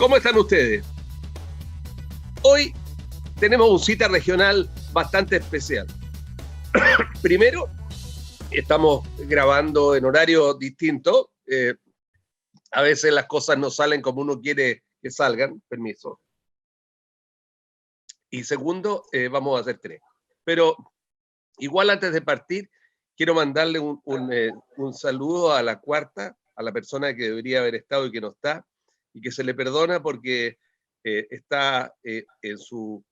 ¿Cómo están ustedes? Hoy tenemos una cita regional bastante especial. Primero, estamos grabando en horario distinto. A veces las cosas no salen como uno quiere que salgan. Permiso. Y segundo, vamos a hacer tres. Pero igual antes de partir, quiero mandarle un saludo a la cuarta, a la persona que debería haber estado y que no está, y que se le perdona porque está en sus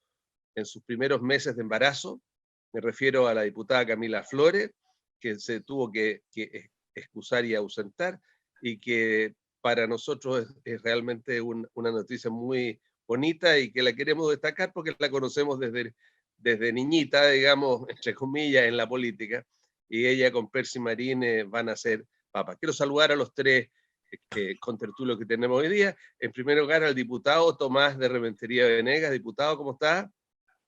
primeros meses de embarazo. Me refiero a la diputada Camila Flores, que se tuvo que excusar y ausentar, y que para nosotros es realmente una noticia muy bonita y que la queremos destacar porque la conocemos desde niñita, digamos, entre comillas, en la política, y ella con Percy Marín van a ser papas. Quiero saludar a los tres contertulios que tenemos hoy día. En primer lugar, al diputado Tomás de Rementería Venegas. Diputado, ¿cómo está?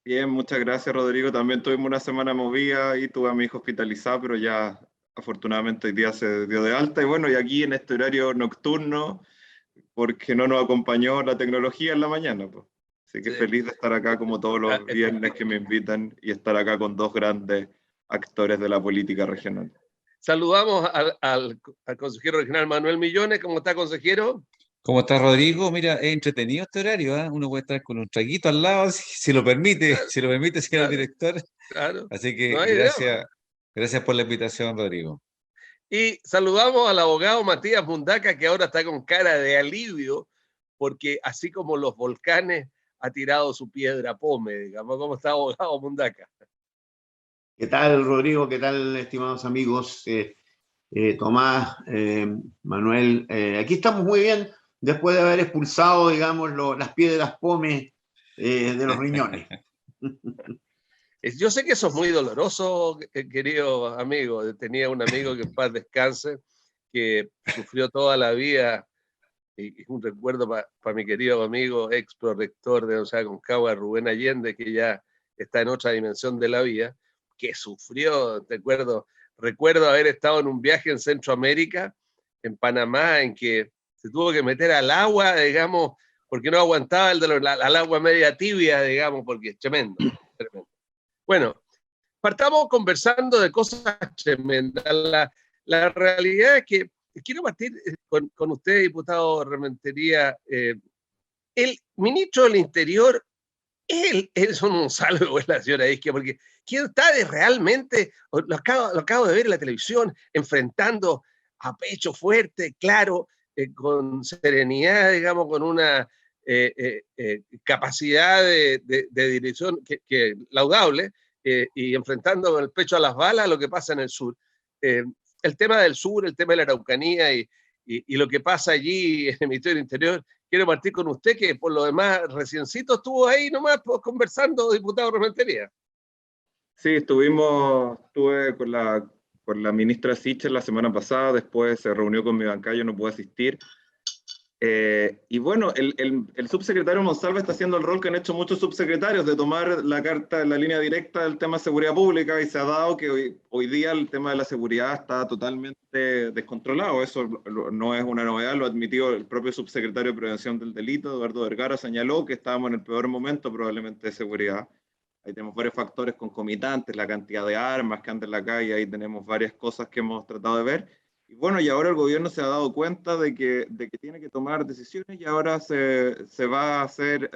Bien, muchas gracias, Rodrigo. También tuvimos una semana movida y tuve a mi hijo hospitalizado, pero ya afortunadamente hoy día se dio de alta. Y bueno, y aquí en este horario nocturno, porque no nos acompañó la tecnología en la mañana, pues. Así que Sí. feliz de estar acá como todos los viernes que me invitan y estar acá con dos grandes actores de la política regional. Saludamos al consejero regional Manuel Millones. ¿Cómo está, consejero? ¿Cómo está, Rodrigo? Mira, es entretenido este horario, ¿eh? Uno puede estar con un traguito al lado, si lo permite, Claro, señor claro, director. claro. Así que No hay drama. gracias por la invitación, Rodrigo. Y saludamos al abogado Matías Mundaca, que ahora está con cara de alivio, porque así como los volcanes ha tirado su piedra pome, digamos. ¿Cómo está, abogado Mundaca? ¿Qué tal, Rodrigo? ¿Qué tal, estimados amigos? Tomás, Manuel, aquí estamos muy bien después de haber expulsado, digamos, las piedras pome de los riñones. Yo sé que eso es muy doloroso, querido amigo. Tenía un amigo que en paz descanse, que sufrió toda la vida, y un recuerdo para mi querido amigo, ex prorector de Universidad de Concagua, Rubén Allende, que ya está en otra dimensión de la vida, que sufrió, recuerdo haber estado en un viaje en Centroamérica, en Panamá, en que se tuvo que meter al agua, digamos, porque no aguantaba al agua media tibia, digamos, porque es tremendo, tremendo. Bueno, partamos conversando de cosas tremendas. La realidad es que quiero partir con usted, diputado Rementería. El ministro del Interior, es un Gonzalo o es la señora Isquia, porque ¿quién está realmente, lo acabo de ver en la televisión, enfrentando a pecho fuerte, claro, con serenidad, digamos, con una capacidad de dirección que laudable, y enfrentando con el pecho a las balas lo que pasa en el sur. El tema del sur, el tema de la Araucanía y lo que pasa allí en el Ministerio del Interior. Quiero partir con usted, que por lo demás reciencito estuvo ahí nomás conversando, diputado Rementería. Sí, estuve con la ministra Sichel la semana pasada, después se reunió con mi bancada, yo no pude asistir. Y bueno, el subsecretario Monsalve está haciendo el rol que han hecho muchos subsecretarios, de tomar la línea directa del tema de seguridad pública, y se ha dado que hoy día el tema de la seguridad está totalmente descontrolado. Eso no es una novedad, lo admitió el propio subsecretario de Prevención del Delito, Eduardo Vergara, señaló que estábamos en el peor momento probablemente de seguridad. Ahí tenemos varios factores concomitantes, la cantidad de armas que andan en la calle, ahí tenemos varias cosas que hemos tratado de ver. Y bueno, y ahora el gobierno se ha dado cuenta de que tiene que tomar decisiones, y ahora se va a hacer,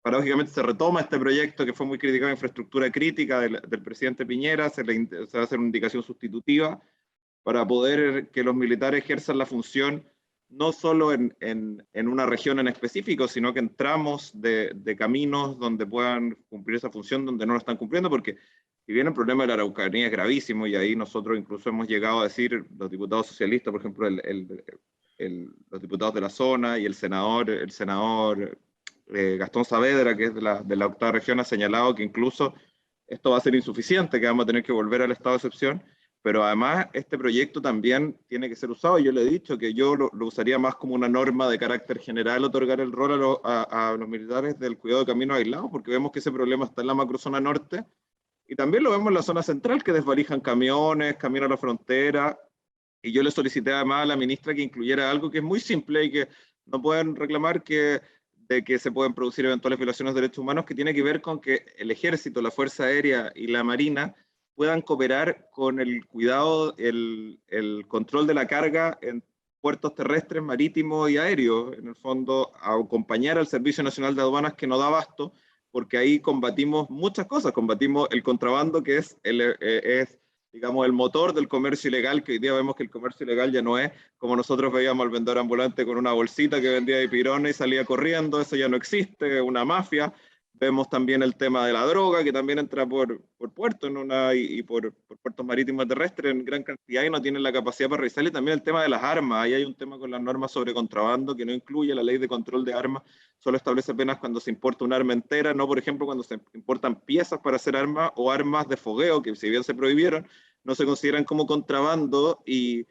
paradójicamente se retoma este proyecto que fue muy criticado, infraestructura crítica del presidente Piñera, se va a hacer una indicación sustitutiva para poder que los militares ejerzan la función no solo en una región en específico, sino que en tramos de caminos donde puedan cumplir esa función, donde no lo están cumpliendo, porque si bien el problema de la Araucanía es gravísimo, y ahí nosotros incluso hemos llegado a decir, los diputados socialistas, por ejemplo, los diputados de la zona y el senador Gastón Saavedra, que es de la octava región, ha señalado que incluso esto va a ser insuficiente, que vamos a tener que volver al estado de excepción. Pero además este proyecto también tiene que ser usado. Yo le he dicho que yo lo usaría más como una norma de carácter general, otorgar el rol a los militares del cuidado de caminos aislados, porque vemos que ese problema está en la macrozona norte, y también lo vemos en la zona central, que desvalijan camiones, camino a la frontera. Y yo le solicité además a la ministra que incluyera algo que es muy simple y que no pueden reclamar de que se pueden producir eventuales violaciones de derechos humanos, que tiene que ver con que el ejército, la Fuerza Aérea y la Marina puedan cooperar con el cuidado, el control de la carga en puertos terrestres, marítimos y aéreos, en el fondo, a acompañar al Servicio Nacional de Aduanas que no da abasto, porque ahí combatimos muchas cosas, combatimos el contrabando, que es digamos, el motor del comercio ilegal, que hoy día vemos que el comercio ilegal ya no es como nosotros veíamos al vendedor ambulante con una bolsita que vendía de pirones y salía corriendo, eso ya no existe, una mafia. Vemos también el tema de la droga, que también entra por puertos y por puertos marítimos terrestres en gran cantidad y no tienen la capacidad para revisar. Y también el tema de las armas. Ahí hay un tema con las normas sobre contrabando que no incluye la ley de control de armas, solo establece apenas cuando se importa un arma entera, no por ejemplo cuando se importan piezas para hacer armas o armas de fogueo, que si bien se prohibieron, no se consideran como contrabando y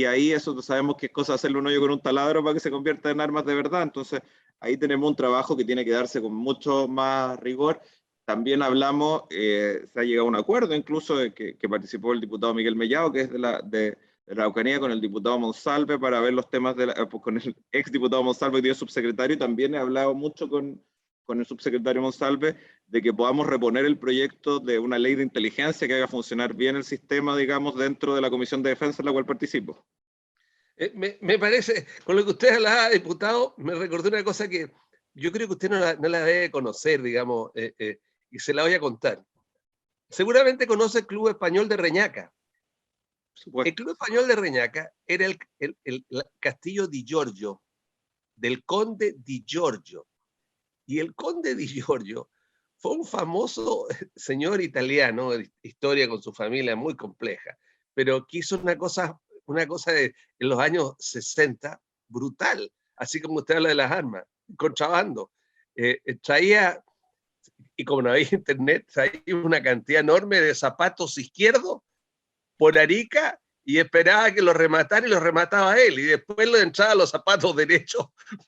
ahí eso sabemos que es cosa hacerle un hoyo con un taladro para que se convierta en armas de verdad. Entonces ahí tenemos un trabajo que tiene que darse con mucho más rigor. También hablamos, se ha llegado a un acuerdo incluso de que participó el diputado Miguel Mellado, que es de la Araucanía, con el diputado Monsalve para ver los temas, con el ex diputado Monsalve y el subsecretario. También he hablado mucho con el subsecretario Monsalve de que podamos reponer el proyecto de una ley de inteligencia que haga funcionar bien el sistema, digamos, dentro de la Comisión de Defensa en la cual participo. Me parece, con lo que usted hablaba, diputado, me recordó una cosa que yo creo que usted no la debe conocer, digamos, y se la voy a contar. Seguramente conoce el Club Español de Reñaca. El Club Español de Reñaca era el castillo Di Giorgio, del conde Di Giorgio. Y el conde Di Giorgio fue un famoso señor italiano, de historia con su familia muy compleja, pero que hizo una cosa en los años 60 brutal, así como usted habla de las armas, contrabando. Traía, y como no había internet, traía una cantidad enorme de zapatos izquierdos por Arica y esperaba que los rematara y los remataba él. Y después lo entraba los zapatos derechos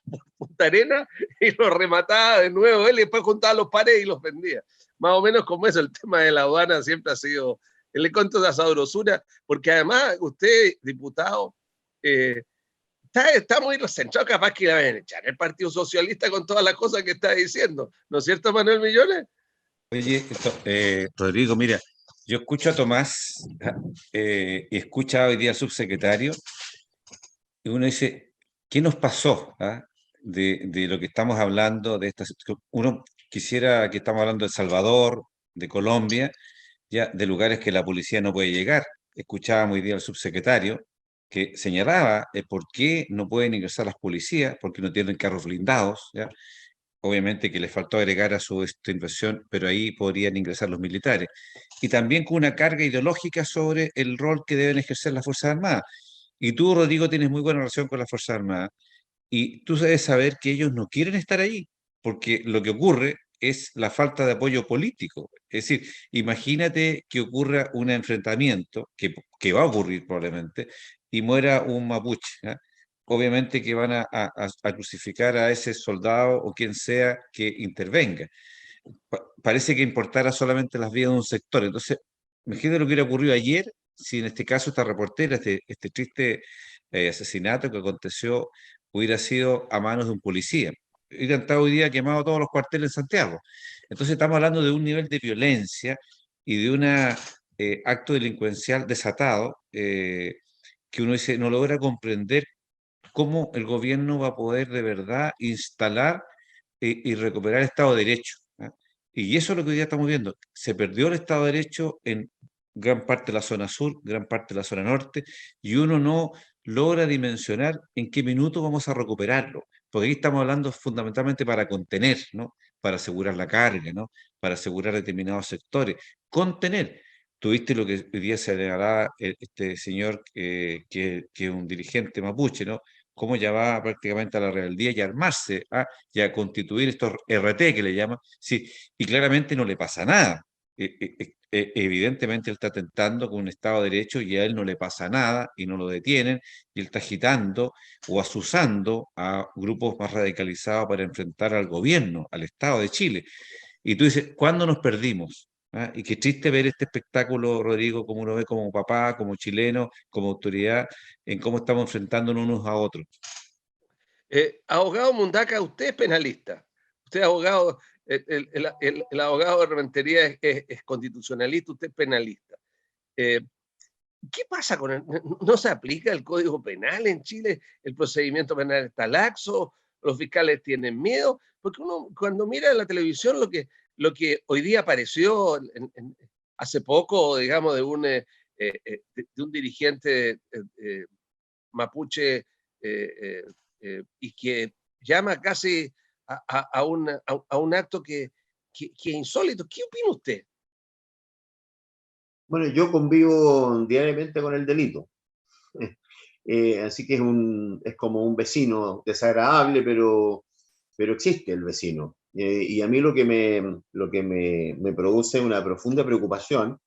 por Punta Arena y los remataba de nuevo él y después juntaba los pares y los vendía. Más o menos como eso, el tema de la aduana siempre ha sido el encuentro de la sabrosura, porque además usted, diputado, está muy recentrado, capaz que la vayan a echar el Partido Socialista con todas las cosas que está diciendo. ¿No es cierto, Manuel Millones? Oye, Rodrigo, mira, yo escucho a Tomás y escucha hoy día al subsecretario y uno dice, ¿qué nos pasó? De lo que estamos hablando, uno quisiera que estamos hablando de El Salvador, de Colombia, ya de lugares que la policía no puede llegar. Escuchábamos hoy día al subsecretario que señalaba por qué no pueden ingresar las policías, porque no tienen carros blindados, ¿ya? Obviamente que les faltó agregar a su inversión, pero ahí podrían ingresar los militares. Y también con una carga ideológica sobre el rol que deben ejercer las Fuerzas Armadas. Y tú, Rodrigo, tienes muy buena relación con las Fuerzas Armadas. Y tú debes saber que ellos no quieren estar ahí, porque lo que ocurre es la falta de apoyo político. Es decir, imagínate que ocurra un enfrentamiento, que va a ocurrir probablemente, y muera un mapuche, ¿ah? Obviamente que van a crucificar a ese soldado o quien sea que intervenga. Parece que importara solamente las vidas de un sector. Entonces, imagínate lo que hubiera ocurrido ayer si en este caso esta reportera, este triste asesinato que aconteció, hubiera sido a manos de un policía. Hubieran estado hoy día quemados todos los cuarteles en Santiago. Entonces estamos hablando de un nivel de violencia y de un acto delincuencial desatado que uno dice, no logra comprender cómo el gobierno va a poder de verdad instalar y recuperar el Estado de Derecho. ¿Ah? Y eso es lo que hoy día estamos viendo. Se perdió el Estado de Derecho en gran parte de la zona sur, gran parte de la zona norte, y uno no logra dimensionar en qué minuto vamos a recuperarlo. Porque aquí estamos hablando fundamentalmente para contener, ¿no? Para asegurar la carga, ¿no? Para asegurar determinados sectores. Contener. Tuviste lo que hoy día se le hará este señor que es un dirigente mapuche, ¿no? Cómo ya va prácticamente a la rebeldía y a armarse, y a constituir estos RT que le llaman, sí, y claramente no le pasa nada. Evidentemente él está tentando con un Estado de Derecho y a él no le pasa nada y no lo detienen, y él está agitando o asusando a grupos más radicalizados para enfrentar al gobierno, al Estado de Chile. Y tú dices, ¿cuándo nos perdimos? Y qué triste ver este espectáculo, Rodrigo, como uno ve como papá, como chileno, como autoridad, en cómo estamos enfrentándonos unos a otros. Abogado Mundaca, usted es penalista. Usted es abogado, el abogado de Rentería es constitucionalista, usted es penalista. ¿Qué pasa con el, no se aplica el Código Penal en Chile? ¿El procedimiento penal está laxo? ¿Los fiscales tienen miedo? Porque uno cuando mira en la televisión lo que hoy día apareció hace poco, digamos, de un dirigente mapuche y que llama casi a un acto que es insólito. ¿Qué opina usted? Bueno, yo convivo diariamente con el delito. Así que es como un vecino desagradable, pero existe el vecino. Y a mí lo que me produce una profunda preocupación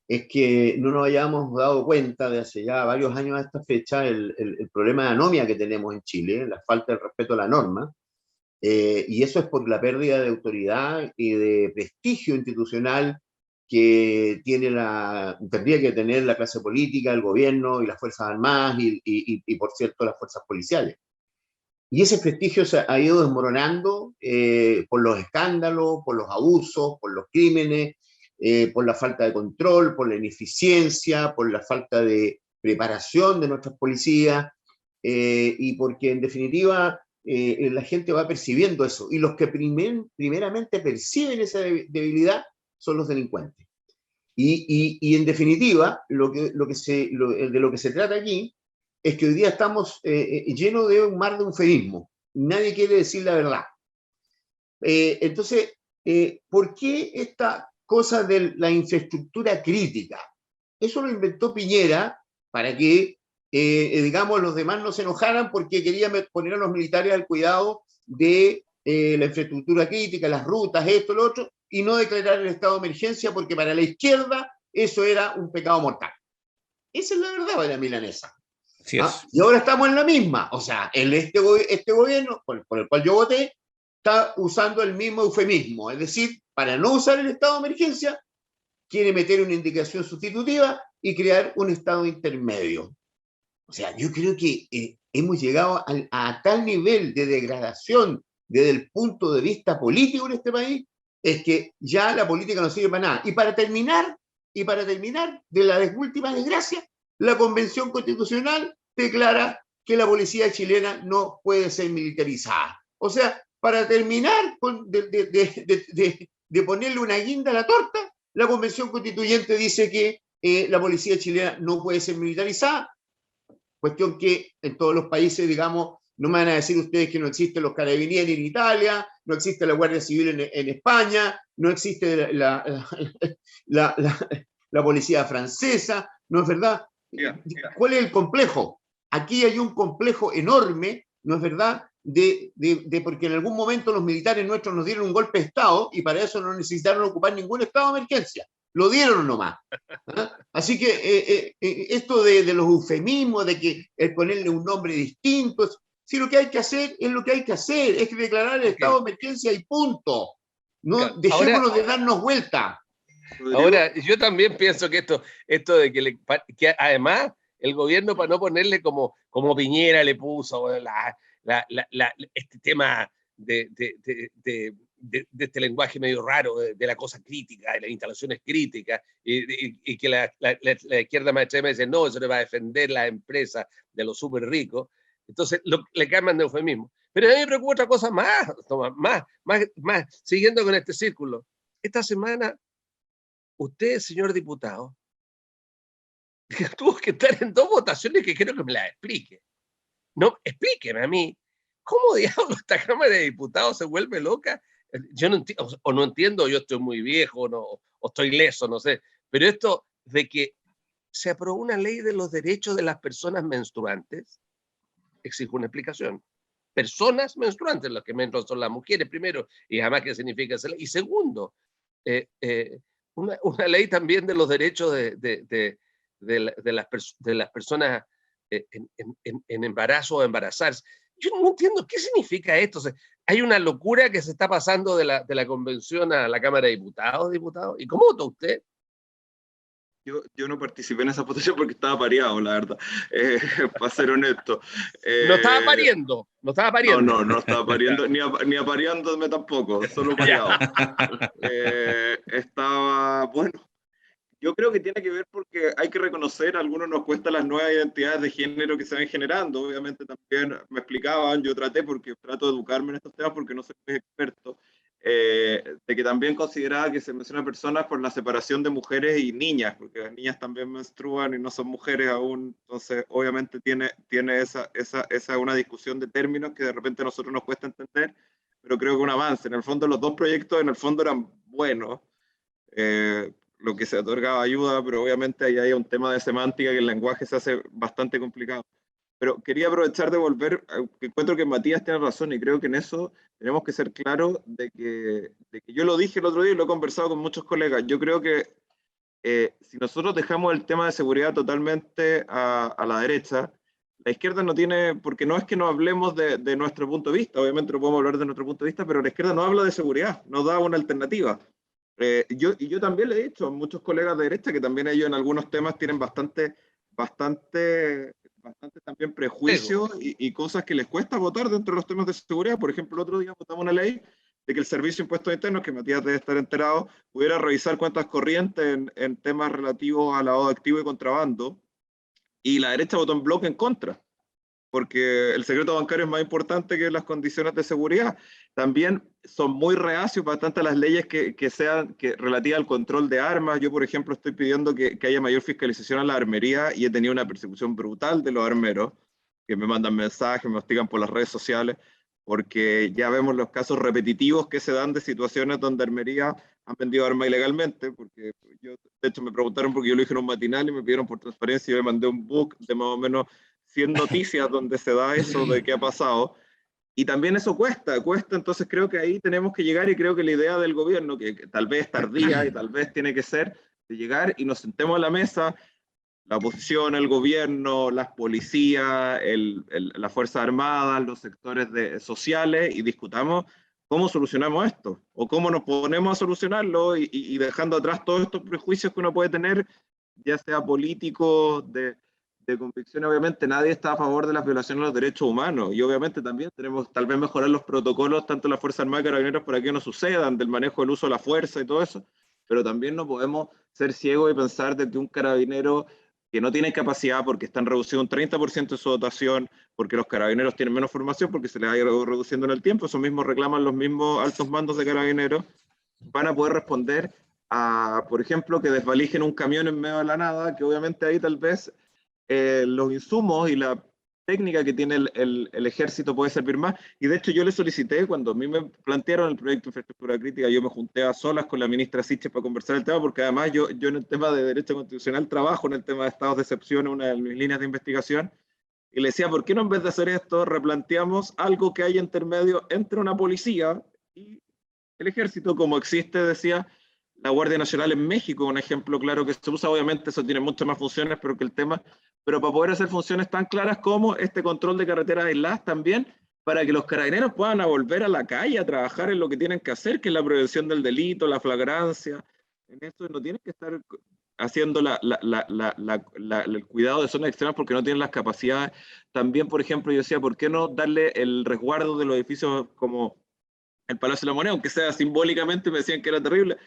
es que no nos hayamos dado cuenta de hace ya varios años a esta fecha el problema de anomia que tenemos en Chile, la falta de respeto a la norma, y eso es por la pérdida de autoridad y de prestigio institucional que tendría que tener la clase política, el gobierno y las Fuerzas Armadas y por cierto, las fuerzas policiales. Y ese prestigio se ha ido desmoronando por los escándalos, por los abusos, por los crímenes, por la falta de control, por la ineficiencia, por la falta de preparación de nuestras policías, y porque en definitiva la gente va percibiendo eso. Y los que primeramente perciben esa debilidad son los delincuentes. Y en definitiva, de lo que se trata aquí es que hoy día estamos llenos de un mar de eufemismo. Nadie quiere decir la verdad. Entonces, ¿por qué esta cosa de la infraestructura crítica? Eso lo inventó Piñera para que, digamos, los demás no se enojaran porque quería poner a los militares al cuidado de la infraestructura crítica, las rutas, esto, lo otro, y no declarar el estado de emergencia porque para la izquierda eso era un pecado mortal. Esa es la verdad de la milanesa. Sí es. Y ahora estamos en la misma. O sea, este gobierno por el cual yo voté está usando el mismo eufemismo. Es decir, para no usar el estado de emergencia, quiere meter una indicación sustitutiva y crear un estado intermedio. O sea, yo creo que hemos llegado a tal nivel de degradación desde el punto de vista político en este país, es que ya la política no sirve para nada. Y para terminar, de la última desgracia, la Convención Constitucional declara que la policía chilena no puede ser militarizada. O sea, para terminar de ponerle una guinda a la torta, la Convención Constituyente dice que la policía chilena no puede ser militarizada, cuestión que en todos los países, digamos, no me van a decir ustedes que no existen los carabinieri en Italia, no existe la Guardia Civil en España, no existe la policía francesa, ¿no es verdad? ¿Cuál es el complejo? Aquí hay un complejo enorme, ¿no es verdad? Porque en algún momento los militares nuestros nos dieron un golpe de Estado y para eso no necesitaron ocupar ningún estado de emergencia. Lo dieron nomás. ¿Ah? Así que esto de los eufemismos, de que el ponerle un nombre distinto, si lo que hay que hacer es lo que hay que hacer, es declarar el estado de emergencia y punto. No, dejémonos de darnos vuelta. Ahora, yo también pienso que esto de que además el gobierno, para no ponerle como Piñera le puso este tema de este lenguaje medio raro de la cosa crítica, de las instalaciones críticas, y que la izquierda más extrema dice, no, eso le va a defender la empresa de los súper ricos. Entonces le cambian de eufemismo. Pero a mí me preocupa otra cosa más, Tomás, más, siguiendo con este círculo. Esta semana, usted, señor diputado, tuvo que estar en 2 votaciones que quiero que me las explique. No, explíqueme a mí, ¿cómo diablos esta Cámara de Diputados se vuelve loca? Yo no entiendo, o no entiendo, yo estoy muy viejo, o estoy leso, no sé, pero esto de que se aprobó una ley de los derechos de las personas menstruantes, exige una explicación. Personas menstruantes, las que menstruan son las mujeres primero, y además qué significa esa ley. Y segundo, una ley también de los derechos de las personas en embarazo o embarazarse. Yo no entiendo qué significa esto. O sea, hay una locura que se está pasando de la convención a la Cámara de Diputados. ¿Y cómo votó usted? yo no participé en esa votación porque estaba pareado, la verdad, para ser honesto. No estaba pariendo, no estaba pariendo. No estaba pariendo, ni apareándome tampoco, solo pareado. Estaba, bueno, yo creo que tiene que ver porque hay que reconocer, a algunos nos cuesta las nuevas identidades de género que se van generando. Obviamente también me explicaban, yo porque trato de educarme en estos temas porque no soy experto, de que también consideraba que se menciona personas por la separación de mujeres y niñas, porque las niñas también menstruan y no son mujeres aún. Entonces, obviamente tiene esa una discusión de términos que de repente a nosotros nos cuesta entender, pero creo que un avance. En el fondo, los dos proyectos en el fondo eran buenos. Lo que se otorgaba ayuda, pero obviamente ahí hay un tema de semántica que el lenguaje se hace bastante complicado. Pero quería aprovechar de volver, que encuentro que Matías tiene razón y creo que en eso tenemos que ser claros de que yo lo dije el otro día y lo he conversado con muchos colegas. Yo creo que si nosotros dejamos el tema de seguridad totalmente a la derecha, la izquierda no tiene, porque no es que no hablemos de nuestro punto de vista, obviamente no podemos hablar de nuestro punto de vista, pero la izquierda no habla de seguridad, no da una alternativa. Yo también le he dicho a muchos colegas de derecha que también ellos en algunos temas tienen bastante también prejuicios y cosas que les cuesta votar dentro de los temas de seguridad. Por ejemplo, el otro día votamos una ley de que el Servicio de Impuestos Internos, que Matías debe estar enterado, pudiera revisar cuentas corrientes en temas relativos a lavado de activo y contrabando, y la derecha votó en bloque en contra, porque el secreto bancario es más importante que las condiciones de seguridad. También son muy reacios bastante a las leyes que sean relativas al control de armas. Yo, por ejemplo, estoy pidiendo que haya mayor fiscalización a la armería y he tenido una persecución brutal de los armeros, que me mandan mensajes, me hostigan por las redes sociales, porque ya vemos los casos repetitivos que se dan de situaciones donde armería han vendido armas ilegalmente, porque yo, de hecho, me preguntaron porque yo lo dije en un matinal y me pidieron por transparencia y yo le mandé un book de más o menos 100 noticias donde se da eso de qué ha pasado, y también eso cuesta, entonces creo que ahí tenemos que llegar y creo que la idea del gobierno, que tal vez es tardía y tal vez tiene que ser, de llegar y nos sentemos a la mesa, la oposición, el gobierno, las policías, las Fuerzas Armadas, los sectores sociales, y discutamos cómo solucionamos esto, o cómo nos ponemos a solucionarlo y dejando atrás todos estos prejuicios que uno puede tener, ya sea políticos, de convicción. Obviamente nadie está a favor de las violaciones de los derechos humanos, y obviamente también tenemos tal vez mejorar los protocolos, tanto la Fuerza Armada y Carabineros, para que no sucedan, del manejo del uso de la fuerza y todo eso, pero también no podemos ser ciegos y pensar de que un carabinero que no tiene capacidad porque están reduciendo un 30% de su dotación, porque los carabineros tienen menos formación, porque se les ha ido reduciendo en el tiempo, eso mismo reclaman los mismos altos mandos de carabineros, van a poder responder a, por ejemplo, que desvalijen un camión en medio de la nada, que obviamente ahí tal vez los insumos y la técnica que tiene el ejército puede servir más. Y de hecho yo le solicité, cuando a mí me plantearon el proyecto de infraestructura crítica, yo me junté a solas con la ministra Siches para conversar el tema, porque además yo en el tema de derecho constitucional trabajo en el tema de estados de excepción, una de mis líneas de investigación, y le decía, ¿por qué no, en vez de hacer esto, replanteamos algo que hay intermedio entre una policía y el ejército, como existe, decía, la Guardia Nacional en México, un ejemplo claro que se usa? Obviamente eso tiene muchas más funciones, pero para poder hacer funciones tan claras como este control de carreteras aisladas también, para que los carabineros puedan volver a la calle a trabajar en lo que tienen que hacer, que es la prevención del delito, la flagrancia. En eso no tienen que estar haciendo el cuidado de zonas extremas porque no tienen las capacidades. También, por ejemplo, yo decía, ¿por qué no darle el resguardo de los edificios como el Palacio de la Moneda, aunque sea simbólicamente? Me decían que era terrible.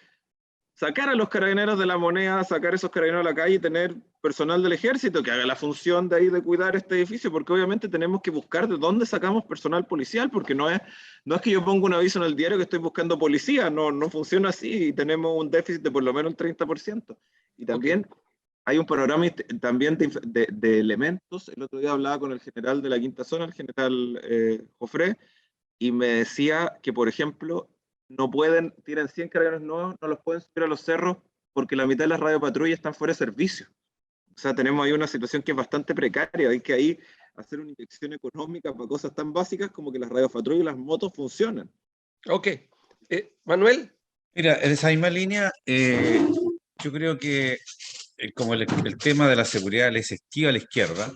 Sacar a los carabineros de la Moneda, sacar esos carabineros a la calle y tener personal del ejército que haga la función de ahí de cuidar este edificio, porque obviamente tenemos que buscar de dónde sacamos personal policial, porque no es que yo ponga un aviso en el diario que estoy buscando policía, no funciona así, y tenemos un déficit de por lo menos el 30%. Y también hay un programa también de elementos. El otro día hablaba con el general de la quinta zona, el general Jofré, y me decía que, por ejemplo, tienen 100 carabineros nuevos, no los pueden subir a los cerros porque la mitad de las radiopatrullas están fuera de servicio. O sea, tenemos ahí una situación que es bastante precaria. Hay que ahí hacer una inyección económica para cosas tan básicas como que las radiopatrullas y las motos funcionan. Ok. Manuel. Mira, en esa misma línea, yo creo que como el tema de la seguridad les esquiva a la izquierda,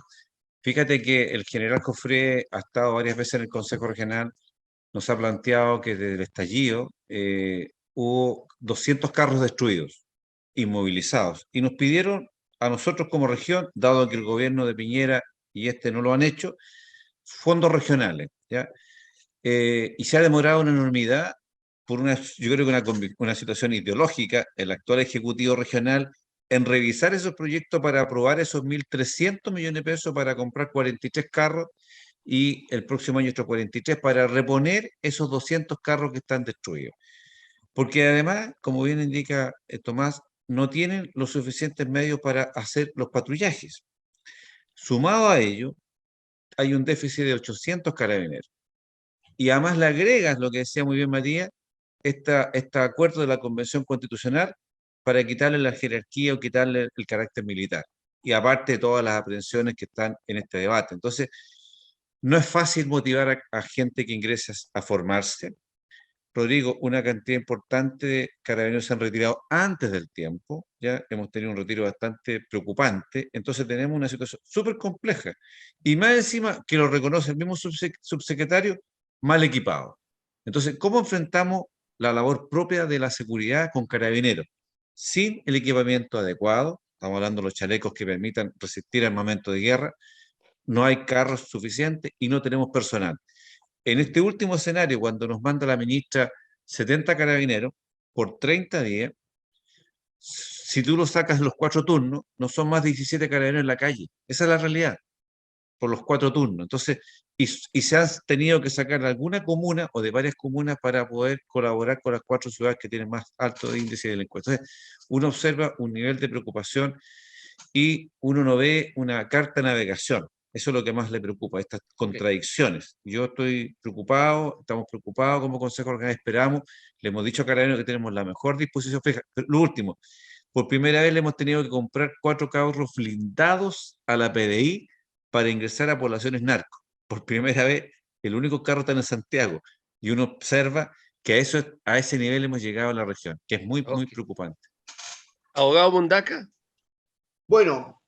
fíjate que el general Jofré ha estado varias veces en el Consejo Regional, nos ha planteado que desde el estallido hubo 200 carros destruidos inmovilizados. Y nos pidieron a nosotros como región, dado que el gobierno de Piñera y no lo han hecho, fondos regionales, ¿ya? Y se ha demorado una enormidad por yo creo que una situación ideológica, el actual Ejecutivo Regional, en revisar esos proyectos para aprobar esos 1.300 millones de pesos para comprar 43 carros y el próximo año otros 43 para reponer esos 200 carros que están destruidos. Porque además, como bien indica Tomás, no tienen los suficientes medios para hacer los patrullajes. Sumado a ello, hay un déficit de 800 carabineros. Y además le agregas, lo que decía muy bien Matías, este acuerdo de la Convención Constitucional para quitarle la jerarquía o quitarle el carácter militar. Y aparte de todas las aprehensiones que están en este debate. Entonces, no es fácil motivar a gente que ingresa a formarse. Rodrigo, una cantidad importante de carabineros se han retirado antes del tiempo, ya hemos tenido un retiro bastante preocupante, entonces tenemos una situación súper compleja. Y más encima, que lo reconoce el mismo subsecretario, mal equipado. Entonces, ¿cómo enfrentamos la labor propia de la seguridad con carabineros? Sin el equipamiento adecuado, estamos hablando de los chalecos que permitan resistir al momento de guerra, no hay carros suficientes y no tenemos personal. En este último escenario, cuando nos manda la ministra 70 carabineros por 30 días, si tú lo sacas los 4 turnos, no son más de 17 carabineros en la calle. Esa es la realidad, por los 4 turnos. Entonces, y se han tenido que sacar de alguna comuna o de varias comunas para poder colaborar con las 4 ciudades que tienen más alto índice de delincuencia. Entonces, uno observa un nivel de preocupación y uno no ve una carta de navegación. Eso es lo que más le preocupa, estas contradicciones. Yo estoy preocupado, estamos preocupados como Consejo Regional, esperamos, le hemos dicho a Carabineros que tenemos la mejor disposición. Pero lo último, por primera vez le hemos tenido que comprar 4 carros blindados a la PDI para ingresar a poblaciones narcos. Por primera vez, el único carro está en Santiago. Y uno observa que a ese nivel hemos llegado a la región, que es muy preocupante. Abogado Mundaca. Bueno,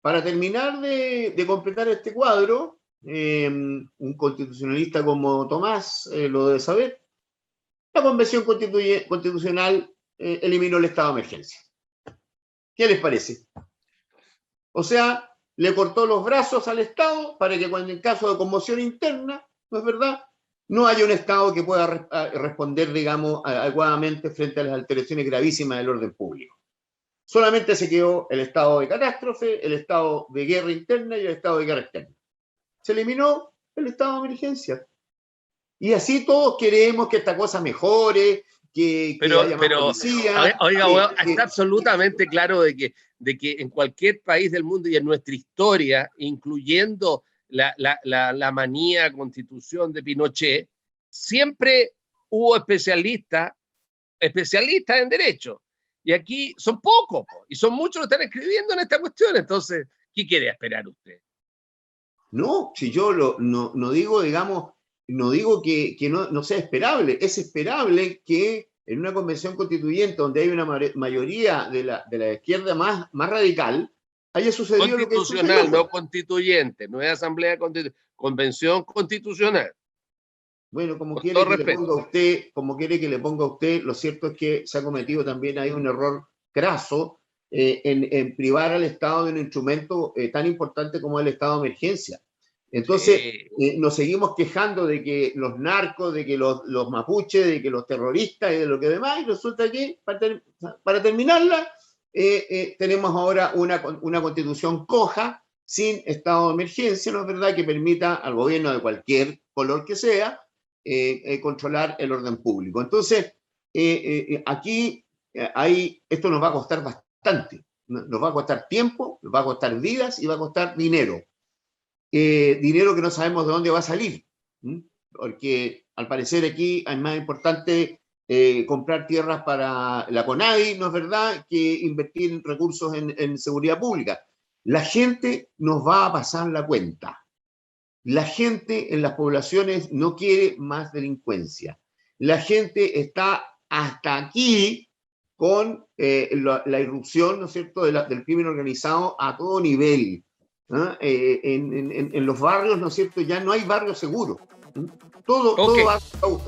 para terminar de completar este cuadro, un constitucionalista como Tomás lo debe saber, la Convención Constitucional eliminó el estado de emergencia. ¿Qué les parece? O sea, le cortó los brazos al Estado para que cuando en caso de conmoción interna, ¿no es verdad?, no haya un Estado que pueda responder, digamos, adecuadamente frente a las alteraciones gravísimas del orden público. Solamente se quedó el estado de catástrofe, el estado de guerra interna y el estado de guerra externa. Se eliminó el estado de emergencia. Y así todos queremos que esta cosa mejore, que haya más policía. Oiga, está absolutamente claro de que en cualquier país del mundo y en nuestra historia, incluyendo la manía constitución de Pinochet, siempre hubo especialistas en derecho. Y aquí son pocos, y son muchos los que están escribiendo en esta cuestión. Entonces, ¿qué quiere esperar usted? No, si yo no digo, digamos, no digo que no sea esperable. Es esperable que en una convención constituyente donde hay una mayoría de la izquierda más radical, haya sucedido lo que sucedió. Constitucional, no constituyente, no es asamblea constituyente, convención constitucional. Bueno, como quiere que le ponga a usted, lo cierto es que se ha cometido también ahí un error craso en privar al Estado de un instrumento tan importante como el estado de emergencia. Entonces, nos seguimos quejando de que los narcos, de que los mapuches, de que los terroristas y de lo que demás, y resulta que, para terminarla, tenemos ahora una constitución coja, sin estado de emergencia, ¿no es verdad?, que permita al gobierno de cualquier color que sea, controlar el orden público. Entonces, aquí esto nos va a costar bastante. Nos va a costar tiempo, nos va a costar vidas y va a costar dinero. Dinero que no sabemos de dónde va a salir. Porque al parecer aquí es más importante comprar tierras para la CONADI, ¿no es verdad?, que invertir recursos en seguridad pública. La gente nos va a pasar la cuenta. La gente en las poblaciones no quiere más delincuencia. La gente está hasta aquí con la irrupción, ¿no es cierto?, del crimen organizado a todo nivel. En los barrios, ¿no es cierto?, ya no hay barrios seguros. Todo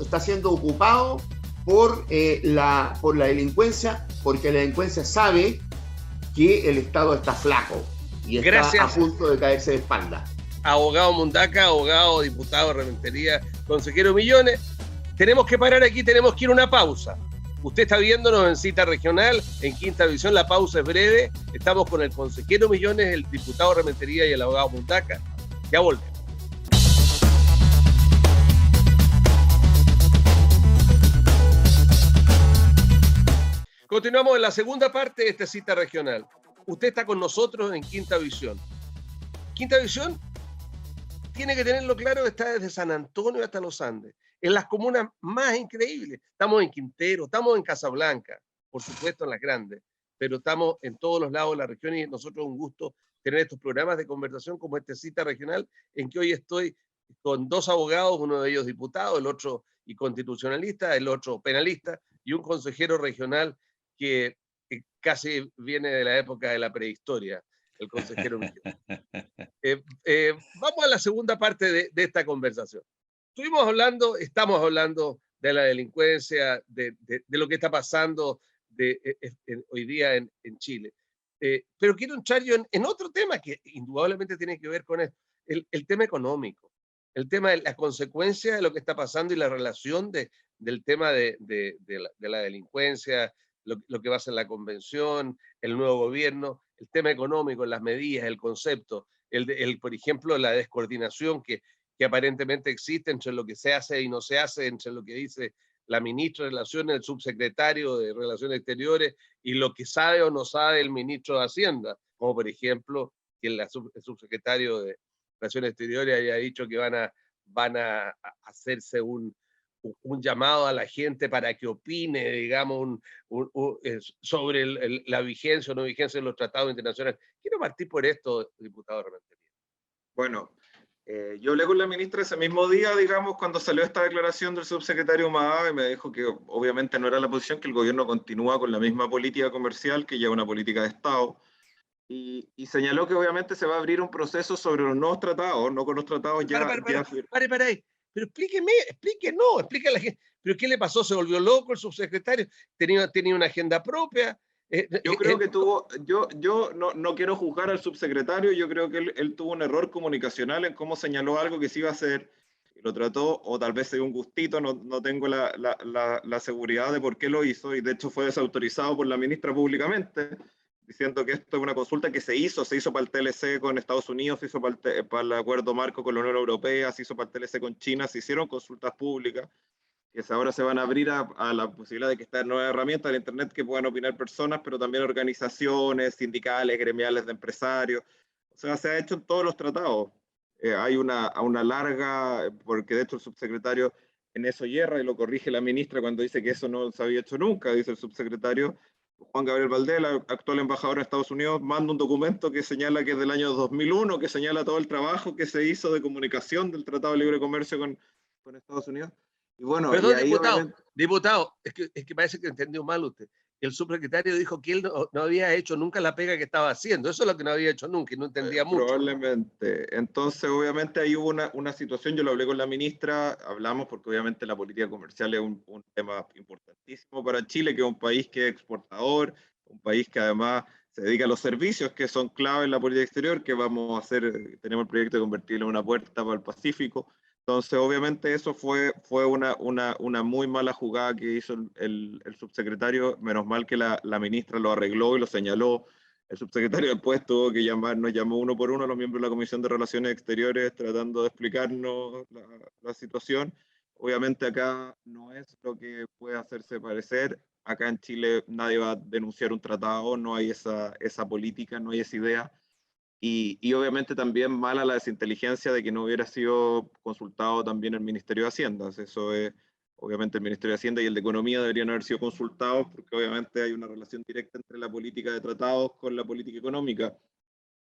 está siendo ocupado por la delincuencia, porque la delincuencia sabe que el Estado está flaco y está a punto de caerse de espalda. Abogado Mundaca, abogado, diputado de Rementería, consejero Millones. Tenemos que parar aquí, tenemos que ir a una pausa. Usted está viéndonos en Cita Regional, en Quinta Visión, la pausa es breve. Estamos con el consejero Millones, el diputado de Rementería y el abogado Mundaca. Ya volvemos. Continuamos en la segunda parte de esta Cita Regional. Usted está con nosotros en Quinta Visión. Quinta Visión tiene que tenerlo claro, está desde San Antonio hasta los Andes, en las comunas más increíbles. Estamos en Quintero, estamos en Casablanca, por supuesto en las grandes, pero estamos en todos los lados de la región y nosotros un gusto tener estos programas de conversación como esta Cita Regional, en que hoy estoy con dos abogados, uno de ellos diputado, el otro y constitucionalista, el otro penalista, y un consejero regional que casi viene de la época de la prehistoria, el consejero Millones. Vamos a la segunda parte de esta conversación. Estamos hablando de la delincuencia, de lo que está pasando hoy día en Chile. Pero quiero entrar yo en otro tema que indudablemente tiene que ver con esto, el tema económico, el tema de la consecuencia de lo que está pasando y la relación del tema de la delincuencia, lo que va a ser la convención, el nuevo gobierno, el tema económico, las medidas, el concepto, por ejemplo, la descoordinación que aparentemente existe entre lo que se hace y no se hace, entre lo que dice la ministra de Relaciones, el subsecretario de Relaciones Exteriores, y lo que sabe o no sabe el ministro de Hacienda, como por ejemplo que el subsecretario de Relaciones Exteriores haya dicho que van a hacerse un llamado a la gente para que opine, digamos, sobre la vigencia o no vigencia de los tratados internacionales. Quiero partir por esto, diputado Rementería. Bueno, yo hablé con la ministra ese mismo día, digamos, cuando salió esta declaración del subsecretario Maave, y me dijo que obviamente no era la posición, que el gobierno continúa con la misma política comercial, que ya es una política de Estado, y señaló que obviamente se va a abrir un proceso sobre los nuevos tratados, no con los tratados ya... Para ahí. Pero explíquenos a la gente. ¿Pero qué le pasó? ¿Se volvió loco el subsecretario? ¿Tenía una agenda propia? Yo creo que yo no quiero juzgar al subsecretario, yo creo que él tuvo un error comunicacional en cómo señaló algo que se iba a hacer, y lo trató, o tal vez se dio un gustito, no tengo la seguridad de por qué lo hizo, y de hecho fue desautorizado por la ministra públicamente, diciendo que esto es una consulta que se hizo para el TLC con Estados Unidos, se hizo para el acuerdo marco con la Unión Europea, se hizo para el TLC con China, se hicieron consultas públicas, que ahora se van a abrir a la posibilidad de que esta nueva herramienta de Internet que puedan opinar personas, pero también organizaciones, sindicales, gremiales de empresarios. O sea, se ha hecho en todos los tratados. Hay una larga, porque de hecho el subsecretario en eso hierra y lo corrige la ministra cuando dice que eso no se había hecho nunca, dice el subsecretario. Juan Gabriel Valdés, el actual embajador en Estados Unidos, manda un documento que señala que es del año 2001, que señala todo el trabajo que se hizo de comunicación del Tratado de Libre Comercio con Estados Unidos. Y bueno, perdón, y ahí diputado, es que parece que entendió mal usted. El subsecretario dijo que él no había hecho nunca la pega que estaba haciendo. Eso es lo que no había hecho nunca y no entendía mucho. Probablemente. Entonces, obviamente, ahí hubo una situación, yo lo hablé con la ministra, hablamos porque obviamente la política comercial es un tema importantísimo para Chile, que es un país que es exportador, un país que además se dedica a los servicios que son clave en la política exterior, que vamos a hacer, tenemos el proyecto de convertirlo en una puerta para el Pacífico. Entonces, obviamente, eso fue una muy mala jugada que hizo el subsecretario. Menos mal que la ministra lo arregló y lo señaló. El subsecretario después tuvo que nos llamó uno por uno a los miembros de la Comisión de Relaciones Exteriores tratando de explicarnos la situación. Obviamente acá no es lo que puede hacerse parecer. Acá en Chile nadie va a denunciar un tratado, no hay esa política, no hay esa idea. Y obviamente también mala la desinteligencia de que no hubiera sido consultado también el Ministerio de Hacienda. Eso es, obviamente el Ministerio de Hacienda y el de Economía deberían haber sido consultados porque obviamente hay una relación directa entre la política de tratados con la política económica.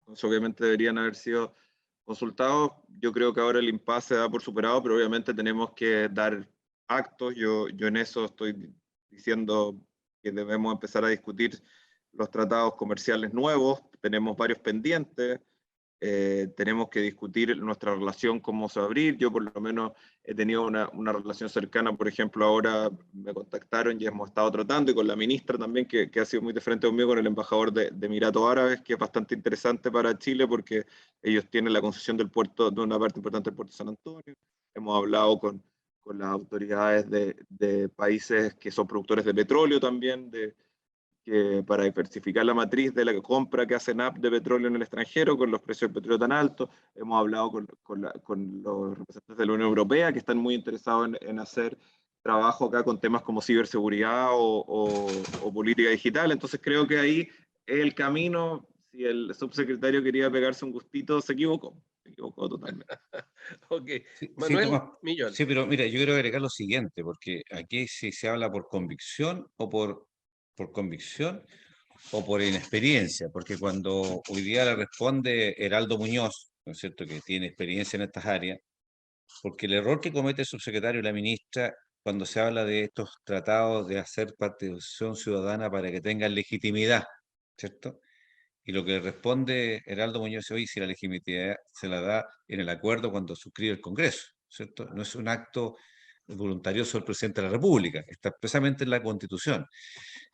Entonces obviamente deberían haber sido consultados. Yo creo que ahora el impasse se da por superado, pero obviamente tenemos que dar actos. Yo en eso estoy diciendo que debemos empezar a discutir los tratados comerciales nuevos, tenemos varios pendientes, tenemos que discutir nuestra relación, cómo se va a abrir. Yo por lo menos he tenido una relación cercana, por ejemplo, ahora me contactaron y hemos estado tratando, y con la ministra también, que ha sido muy de frente conmigo, con el embajador de Emiratos Árabes, que es bastante interesante para Chile, porque ellos tienen la concesión del puerto, de una parte importante del puerto de San Antonio. Hemos hablado con las autoridades de países que son productores de petróleo también, para diversificar la matriz de la compra que hace NAP de petróleo en el extranjero, con los precios del petróleo tan altos. Hemos hablado con los representantes de la Unión Europea, que están muy interesados en hacer trabajo acá con temas como ciberseguridad o política digital. Entonces creo que ahí es el camino. Si el subsecretario quería pegarse un gustito, se equivocó totalmente. Ok, Sí, Manuel Tomás. Millón. Sí, pero mira, yo quiero agregar lo siguiente, porque aquí si se habla por convicción o por convicción o por inexperiencia, porque cuando hoy día le responde Heraldo Muñoz, ¿no es cierto?, que tiene experiencia en estas áreas, porque el error que comete el subsecretario y la ministra cuando se habla de estos tratados de hacer participación ciudadana para que tengan legitimidad, ¿cierto? Y lo que le responde Heraldo Muñoz hoy, si la legitimidad se la da en el acuerdo cuando suscribe el Congreso, ¿cierto? No es un acto voluntarioso del presidente de la República, está expresamente en la Constitución.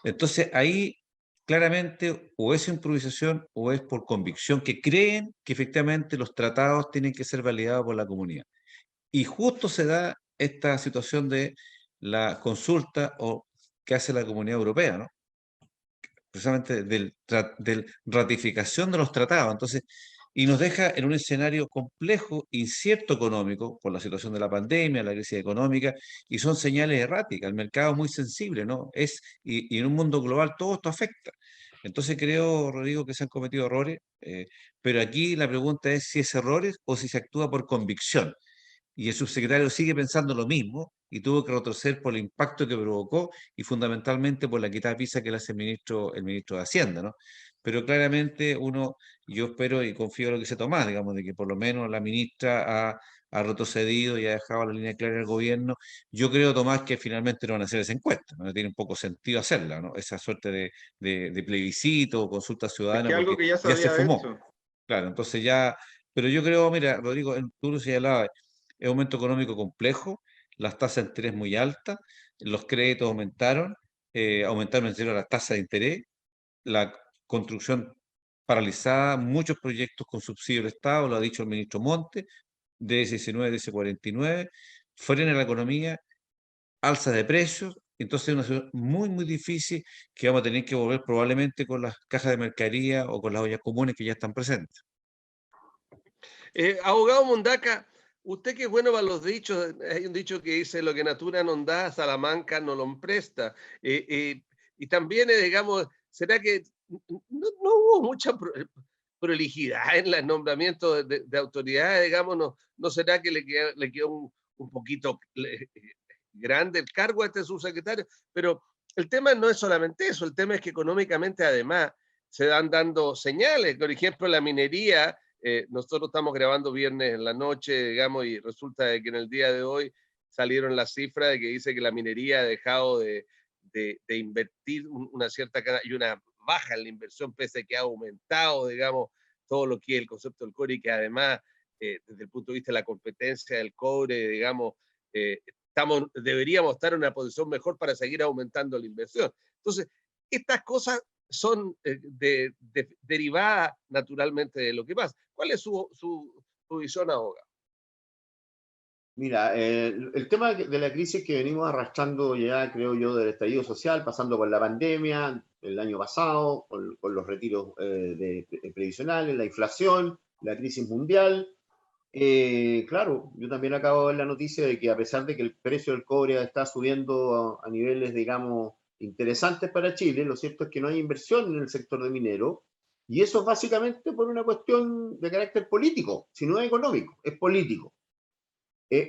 Entonces ahí claramente o es improvisación o es por convicción, que creen que efectivamente los tratados tienen que ser validados por la comunidad. Y justo se da esta situación de la consulta o que hace la Comunidad Europea, ¿no? Precisamente del ratificación de los tratados. Entonces, y nos deja en un escenario complejo, incierto económico, por la situación de la pandemia, la crisis económica, y son señales erráticas. El mercado es muy sensible, ¿no? Y en un mundo global todo esto afecta. Entonces creo, Rodrigo, que se han cometido errores, pero aquí la pregunta es si es errores o si se actúa por convicción. Y el subsecretario sigue pensando lo mismo y tuvo que retroceder por el impacto que provocó y fundamentalmente por la quitada pizza que le hace el ministro de Hacienda, ¿no? Pero claramente yo espero y confío en lo que se toma, digamos, de que por lo menos la ministra ha retrocedido y ha dejado la línea clara del gobierno. Yo creo, Tomás, que finalmente no van a hacer esa encuesta, no tiene un poco sentido hacerla, ¿no? Esa suerte de plebiscito o consulta Es ciudadana, que algo porque que ya se ya se había fumó. hecho. Claro, entonces ya, pero yo creo, mira, Rodrigo, tú lo señalabas, es un momento económico complejo, las tasas de interés muy altas, los créditos aumentaron en serio las tasas de interés, la construcción paralizada, muchos proyectos con subsidio del Estado, lo ha dicho el ministro Monte, DS19, DS49, frena la economía, alza de precios, entonces es una situación muy, muy difícil que vamos a tener que volver probablemente con las cajas de mercadería o con las ollas comunes que ya están presentes. Abogado Mundaca, usted que es bueno para los dichos, hay un dicho que dice lo que natura no da, Salamanca no lo presta. Y también, digamos, ¿será que no hubo mucha prolijidad en el nombramiento de autoridades? Digamos, ¿no será que le quedó un poquito grande el cargo a este subsecretario? Pero el tema no es solamente eso, el tema es que económicamente además se dan dando señales. Por ejemplo, la minería. Nosotros estamos grabando viernes en la noche, digamos, y resulta de que en el día de hoy salieron las cifras de que dice que la minería ha dejado de invertir una cierta cantidad y una baja en la inversión, pese a que ha aumentado, digamos, todo lo que es el concepto del cobre y que además, desde el punto de vista de la competencia del cobre, digamos, deberíamos estar en una posición mejor para seguir aumentando la inversión. Entonces, estas cosas son derivadas naturalmente de lo que pasa. ¿Cuál es su visión, abogado? Mira, el tema de la crisis que venimos arrastrando ya, creo yo, del estallido social, pasando por la pandemia el año pasado, con los retiros previsionales, la inflación, la crisis mundial. Claro, yo también acabo de ver la noticia de que a pesar de que el precio del cobre está subiendo a niveles, digamos, interesantes para Chile, lo cierto es que no hay inversión en el sector de minero, y eso es básicamente por una cuestión de carácter político, si no es económico, es político.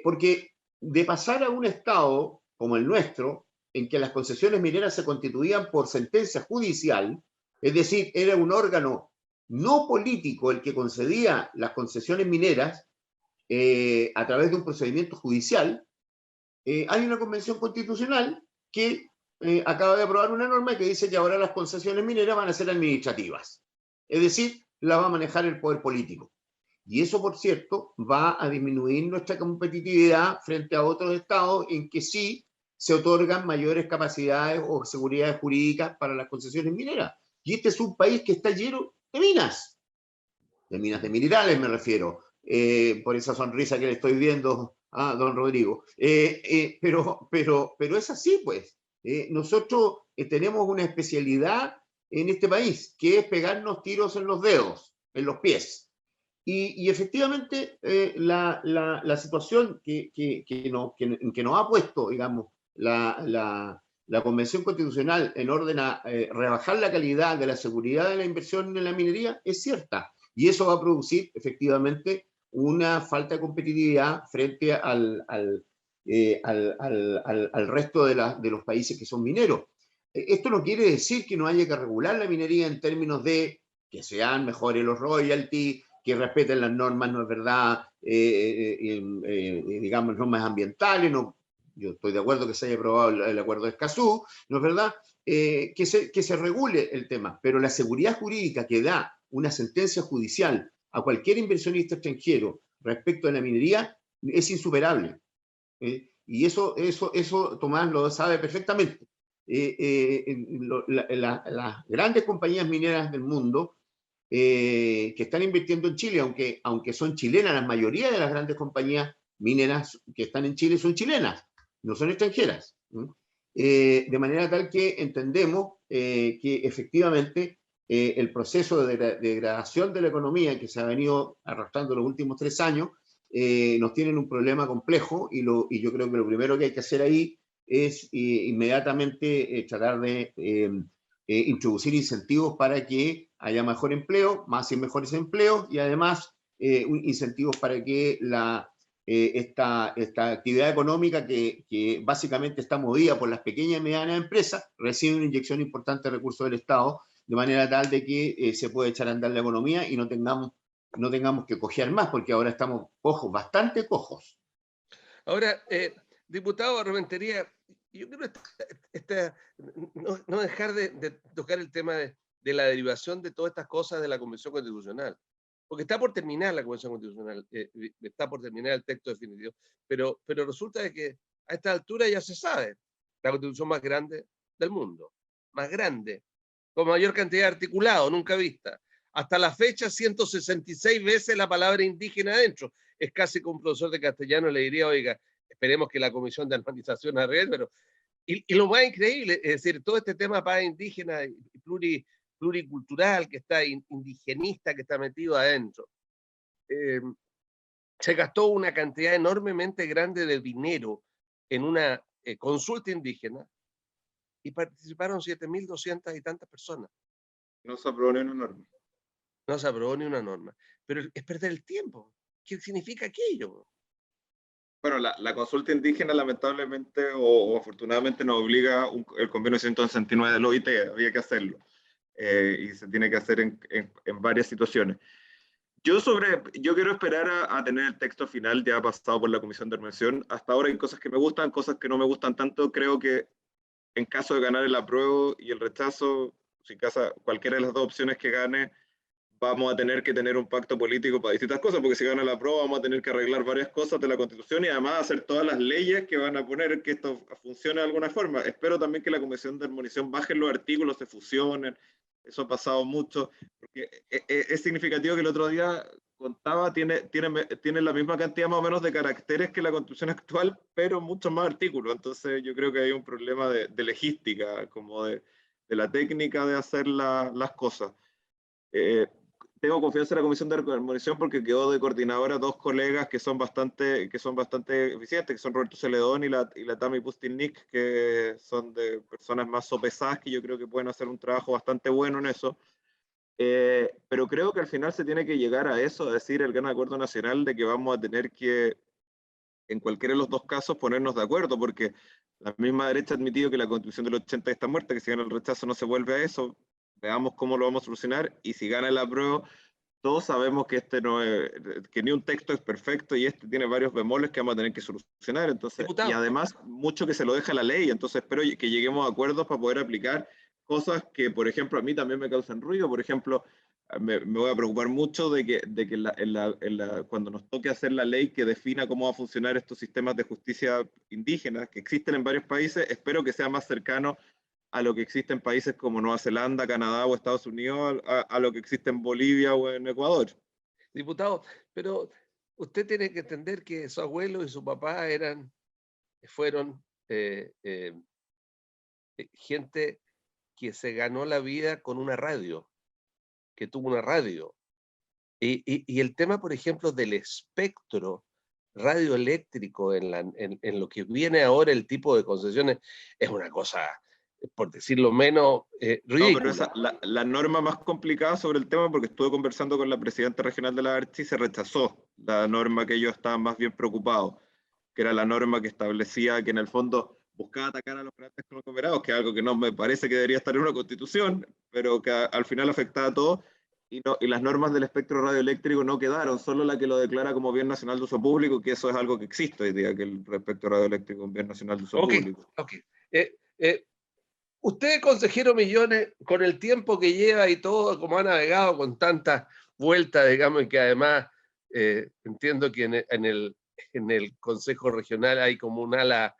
Porque de pasar a un Estado como el nuestro, en que las concesiones mineras se constituían por sentencia judicial, es decir, era un órgano no político el que concedía las concesiones mineras a través de un procedimiento judicial, hay una convención constitucional que acaba de aprobar una norma que dice que ahora las concesiones mineras van a ser administrativas. Es decir, las va a manejar el poder político. Y eso, por cierto, va a disminuir nuestra competitividad frente a otros estados en que sí se otorgan mayores capacidades o seguridades jurídicas para las concesiones mineras. Y este es un país que está lleno de minas de minerales me refiero, por esa sonrisa que le estoy viendo a don Rodrigo. Pero es así, pues. Nosotros tenemos una especialidad en este país, que es pegarnos tiros en los dedos, en los pies. Y efectivamente, la situación que nos ha puesto, digamos, la Convención Constitucional en orden a rebajar la calidad de la seguridad de la inversión en la minería es cierta. Y eso va a producir efectivamente una falta de competitividad frente al resto de los países que son mineros. Esto no quiere decir que no haya que regular la minería en términos de que sean mejores los royalties, que respeten las normas, no es verdad, digamos, normas ambientales, no, yo estoy de acuerdo que se haya aprobado el acuerdo de Escazú, no es verdad, que se regule el tema, pero la seguridad jurídica que da una sentencia judicial a cualquier inversionista extranjero respecto a la minería es insuperable. Y eso Tomás lo sabe perfectamente. Las grandes compañías mineras del mundo que están invirtiendo en Chile, aunque son chilenas, la mayoría de las grandes compañías mineras que están en Chile son chilenas, no son extranjeras. De manera tal que entendemos que efectivamente el proceso de degradación de la economía que se ha venido arrastrando los últimos 3 años nos tienen un problema complejo y yo creo que lo primero que hay que hacer ahí es inmediatamente tratar de introducir incentivos para que haya mejor empleo, más y mejores empleos y además incentivos para que esta actividad económica que básicamente está movida por las pequeñas y medianas empresas recibe una inyección importante de recursos del Estado de manera tal de que se pueda echar a andar la economía y no tengamos que cojear más, porque ahora estamos cojos, bastante cojos. Ahora, diputado Rementería, yo quiero no dejar de tocar el tema de la derivación de todas estas cosas de la Convención Constitucional, porque está por terminar la Convención Constitucional, está por terminar el texto definitivo, pero resulta de que a esta altura ya se sabe, la Constitución más grande del mundo, más grande, con mayor cantidad de articulado, nunca vista. Hasta la fecha, 166 veces la palabra indígena adentro. Es casi que un profesor de castellano le diría, oiga, esperemos que la Comisión de Armonización arregle, pero... Y lo más increíble, es decir, todo este tema para indígena y pluricultural que está, indigenista que está metido adentro, se gastó una cantidad enormemente grande de dinero en una consulta indígena y participaron 7.200 y tantas personas. No se aprobó ni una norma. No se aprobó ni una norma. Pero es perder el tiempo. ¿Qué significa aquello? Bueno, la consulta indígena lamentablemente o afortunadamente nos obliga el convenio 169 del OIT, había que hacerlo. Y se tiene que hacer en varias situaciones. Yo quiero esperar a tener el texto final ya pasado por la Comisión de Armonización. Hasta ahora hay cosas que me gustan, cosas que no me gustan tanto. Creo que en caso de ganar el apruebo y el rechazo, si cualquiera de las dos opciones que gane, vamos a tener que tener un pacto político para distintas cosas, porque si gana la prueba vamos a tener que arreglar varias cosas de la Constitución y además hacer todas las leyes que van a poner que esto funcione de alguna forma. Espero también que la Comisión de Armonización baje los artículos, se fusionen. Eso ha pasado mucho, porque es significativo que el otro día contaba, tiene la misma cantidad más o menos de caracteres que la Constitución actual, pero muchos más artículos. Entonces yo creo que hay un problema de logística, como de la técnica de hacer las cosas. Tengo confianza en la Comisión de Armonización porque quedó de coordinadora 2 colegas que son bastante eficientes, que son Roberto Celedón y la Tami Pustilnik, que son de personas más sopesadas que yo creo que pueden hacer un trabajo bastante bueno en eso. Pero creo que al final se tiene que llegar a eso, a decir el gran acuerdo nacional de que vamos a tener que, en cualquiera de los dos casos, ponernos de acuerdo, porque la misma derecha ha admitido que la Constitución del 80 está muerta, que si gana el rechazo no se vuelve a eso. Veamos cómo lo vamos a solucionar, y si gana el apruebo, todos sabemos que que ni un texto es perfecto y tiene varios bemoles que vamos a tener que solucionar. Entonces, Diputado. y además, mucho que se lo deja la ley, entonces espero que lleguemos a acuerdos para poder aplicar cosas que, por ejemplo, a mí también me causan ruido. Por ejemplo, me voy a preocupar mucho de que cuando nos toque hacer la ley que defina cómo va a funcionar estos sistemas de justicia indígenas que existen en varios países, espero que sea más cercano a lo que existe en países como Nueva Zelanda, Canadá o Estados Unidos, a lo que existe en Bolivia o en Ecuador. Diputado, pero usted tiene que entender que su abuelo y su papá fueron gente que se ganó la vida con una radio, que tuvo una radio. Y el tema, por ejemplo, del espectro radioeléctrico en lo que viene ahora el tipo de concesiones es una cosa, por decirlo menos, No, pero ridícula. la norma más complicada sobre el tema, porque estuve conversando con la presidenta regional de la ARCHI, se rechazó la norma que ellos estaban más bien preocupados, que era la norma que establecía que en el fondo buscaba atacar a los grandes conglomerados, que es algo que no me parece que debería estar en una constitución, pero que al final afectaba a todo, y las normas del espectro radioeléctrico no quedaron, solo la que lo declara como bien nacional de uso público, que eso es algo que existe hoy día, que el espectro radioeléctrico es un bien nacional de uso público. Ok. Usted, consejero Millones, con el tiempo que lleva y todo, como ha navegado con tantas vueltas, digamos, y que además entiendo que en el Consejo Regional hay como un ala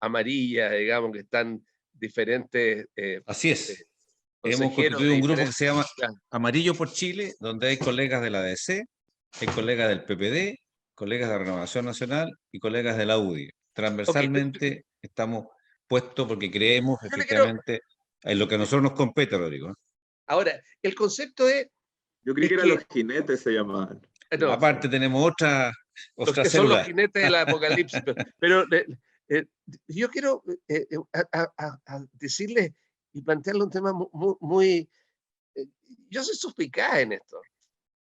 amarilla, digamos, que están diferentes Así es. Hemos consejeros constituido de un grupo que diferentes... se llama Amarillo por Chile, donde hay colegas de la ADC, hay colegas del PPD, colegas de Renovación Nacional y colegas de la UDI. Okay. Transversalmente estamos puestos porque creemos Yo le quiero... efectivamente en lo que a nosotros nos compete, Rodrigo. Ahora, el concepto es Yo creí que eran que... los jinetes se llamaban. No, Aparte tenemos otra los que son los célula. jinetes del apocalipsis. Pero yo quiero decirle y plantearle un tema muy yo soy suspicaz en esto.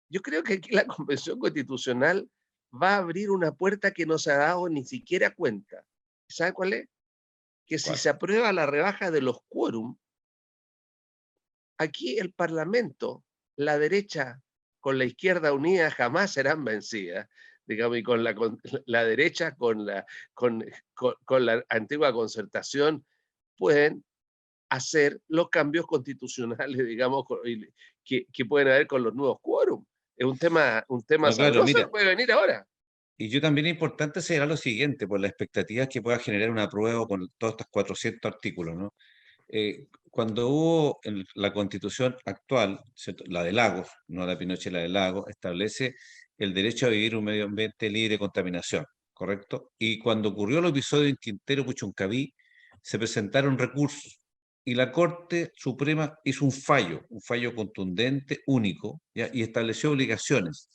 Yo creo que aquí la Convención Constitucional va a abrir una puerta que no se ha dado ni siquiera cuenta. ¿Sabe cuál es? Que si ¿Cuál? se aprueba la rebaja de los quórum, aquí el Parlamento, la derecha con la izquierda unida jamás serán vencidas, digamos, y con la derecha con la antigua concertación pueden hacer los cambios constitucionales, digamos, que pueden haber con los nuevos quórum. Es un tema No, claro, sabroso mira, que puede venir ahora. y yo también es importante señalar lo siguiente, por las expectativas que pueda generar una prueba con todos estos 400 artículos, ¿no? Cuando hubo en la constitución actual, ¿cierto? La de Lagos, no la Pinochet, la de Lagos, establece el derecho a vivir un medio ambiente libre de contaminación, ¿correcto? Y cuando ocurrió el episodio en Quintero Puchuncaví, se presentaron recursos y la Corte Suprema hizo un fallo contundente, único, ¿ya? Y estableció obligaciones.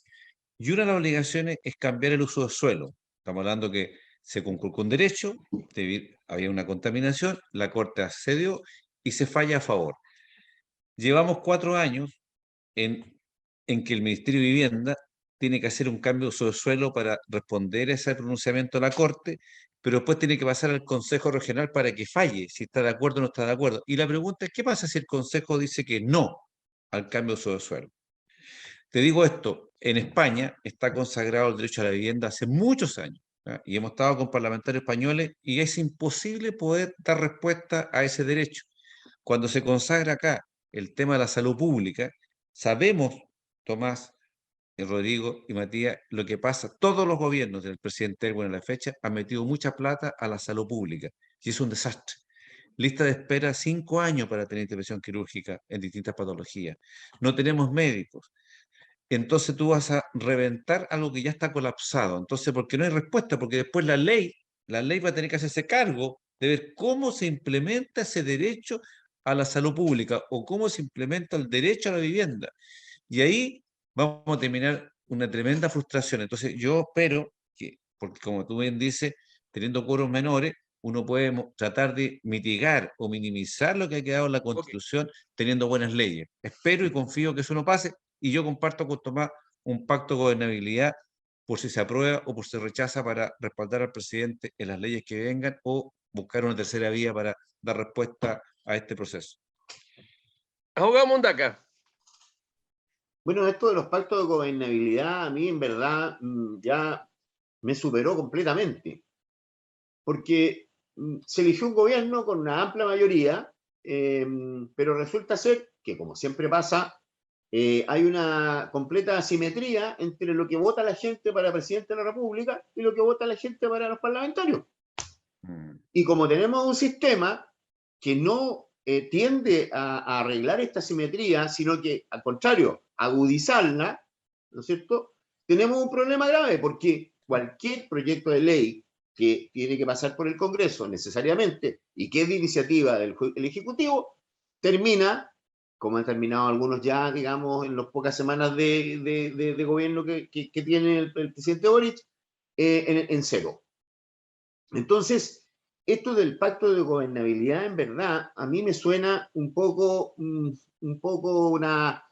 Y una de las obligaciones es cambiar el uso del suelo. Estamos hablando que se conculcó un derecho, había una contaminación, la Corte accedió y se falla a favor. Llevamos 4 años en que el Ministerio de Vivienda tiene que hacer un cambio de uso del suelo para responder a ese pronunciamiento de la Corte, pero después tiene que pasar al Consejo Regional para que falle, si está de acuerdo o no está de acuerdo. Y la pregunta es, ¿qué pasa si el Consejo dice que no al cambio de uso del suelo? Te digo esto, en España está consagrado el derecho a la vivienda hace muchos años, ¿ya? Y hemos estado con parlamentarios españoles y es imposible poder dar respuesta a ese derecho. Cuando se consagra acá el tema de la salud pública, sabemos, Tomás, Rodrigo y Matías, lo que pasa. Todos los gobiernos del presidente Erwin en la fecha han metido mucha plata a la salud pública y es un desastre. Lista de espera 5 años para tener intervención quirúrgica en distintas patologías. No tenemos médicos. Entonces tú vas a reventar algo que ya está colapsado. Entonces, ¿por qué no hay respuesta? Porque después la ley va a tener que hacerse cargo de ver cómo se implementa ese derecho a la salud pública o cómo se implementa el derecho a la vivienda. Y ahí vamos a terminar una tremenda frustración. Entonces, yo espero que, porque como tú bien dices, teniendo quórum menores, uno puede tratar de mitigar o minimizar lo que ha quedado en la Constitución teniendo buenas leyes. Espero y confío que eso no pase, y yo comparto con Tomás un pacto de gobernabilidad por si se aprueba o por si se rechaza para respaldar al presidente en las leyes que vengan o buscar una tercera vía para dar respuesta a este proceso. Abogado Mundaca. Bueno, esto de los pactos de gobernabilidad a mí en verdad ya me superó completamente, porque se eligió un gobierno con una amplia mayoría, pero resulta ser que, como siempre pasa, hay una completa asimetría entre lo que vota la gente para presidente de la República y lo que vota la gente para los parlamentarios. Y como tenemos un sistema que no tiende a arreglar esta asimetría, sino que, al contrario, agudizarla, ¿no es cierto?, tenemos un problema grave, porque cualquier proyecto de ley que tiene que pasar por el Congreso necesariamente y que es de iniciativa del Ejecutivo, termina, como han terminado algunos ya, digamos, en las pocas semanas de gobierno que tiene el presidente Boric, en cero. Entonces, esto del pacto de gobernabilidad, en verdad, a mí me suena un poco una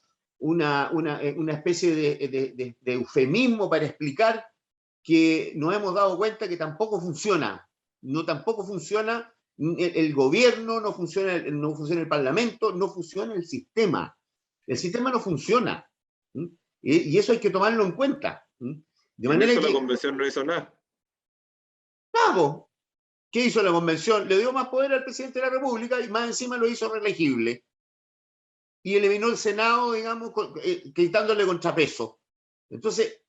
especie de eufemismo para explicar que nos hemos dado cuenta que tampoco funciona. Tampoco funciona el gobierno, no funciona el Parlamento, no funciona el sistema. El sistema no funciona. Y eso hay que tomarlo en cuenta. De manera que la convención no hizo nada. Vamos. ¿Qué hizo la convención? Le dio más poder al presidente de la República y más encima lo hizo reelegible. Y eliminó el Senado, digamos, quitándole contrapeso. Entonces,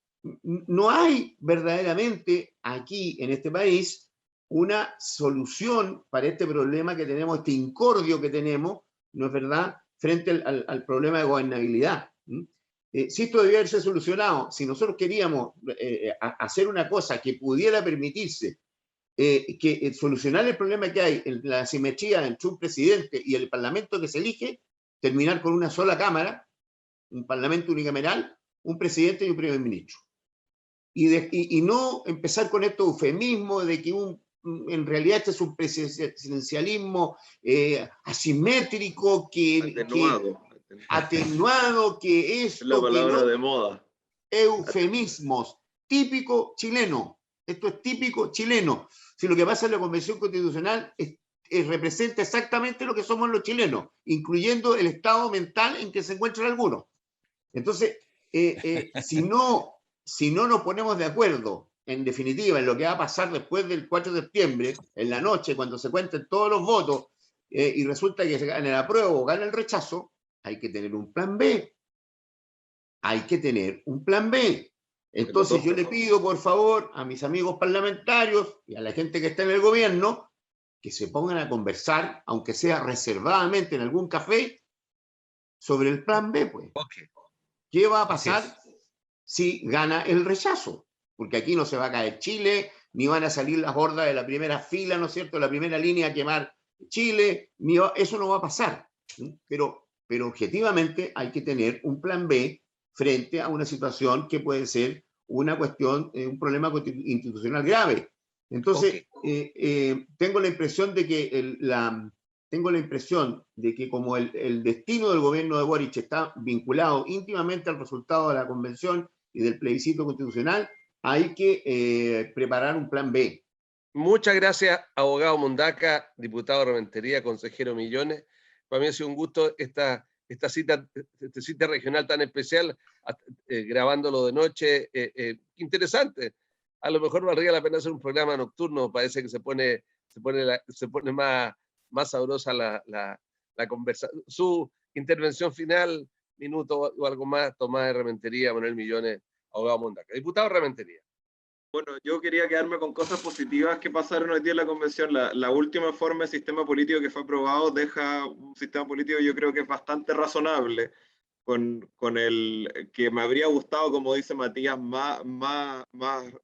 no hay verdaderamente aquí, en este país, una solución para este problema que tenemos, este incordio que tenemos, ¿no es verdad?, frente al problema de gobernabilidad. Si esto debiera haberse solucionado, si nosotros queríamos hacer una cosa que pudiera permitirse solucionar el problema que hay en la asimetría entre un presidente y el parlamento que se elige, terminar con una sola cámara, un parlamento unicameral, un presidente y un primer ministro. Y no empezar con estos eufemismos de que en realidad este es un presidencialismo asimétrico, atenuado, que es la palabra de moda. Eufemismos, típico chileno. Esto es típico chileno. Si lo que pasa en la Convención Constitucional representa exactamente lo que somos los chilenos, incluyendo el estado mental en que se encuentran algunos. Entonces, si no nos ponemos de acuerdo, en definitiva, en lo que va a pasar después del 4 de septiembre, en la noche, cuando se cuenten todos los votos, y resulta que se gana el apruebo o gana el rechazo, hay que tener un plan B. Hay que tener un plan B. Entonces yo le pido, por favor, a mis amigos parlamentarios y a la gente que está en el gobierno, que se pongan a conversar, aunque sea reservadamente en algún café, sobre el plan B, pues. Okay. ¿Qué va a pasar si gana el rechazo? Porque aquí no se va a caer Chile, ni van a salir las hordas de la primera fila, ¿no es cierto?, la primera línea a quemar Chile, eso no va a pasar. Pero objetivamente hay que tener un plan B frente a una situación que puede ser una cuestión, un problema institucional grave. Entonces, tengo la impresión de que como el destino del gobierno de Boric está vinculado íntimamente al resultado de la convención y del plebiscito constitucional, hay que preparar un plan B. Muchas gracias, abogado Mundaca, diputado de Rementería, consejero Millones. Para mí ha sido un gusto esta cita regional tan especial, grabándolo de noche. Interesante. A lo mejor valdría la pena hacer un programa nocturno, parece que se pone más sabrosa la conversación. Su intervención final, minuto o algo más, Tomás de Rementería, Manuel Millones, abogado Mundaca. Diputado de Rementería. Bueno, yo quería quedarme con cosas positivas que pasaron hoy día en la convención. La última forma de sistema político que fue aprobado deja un sistema político, yo creo que es bastante razonable, con el que me habría gustado, como dice Matías, más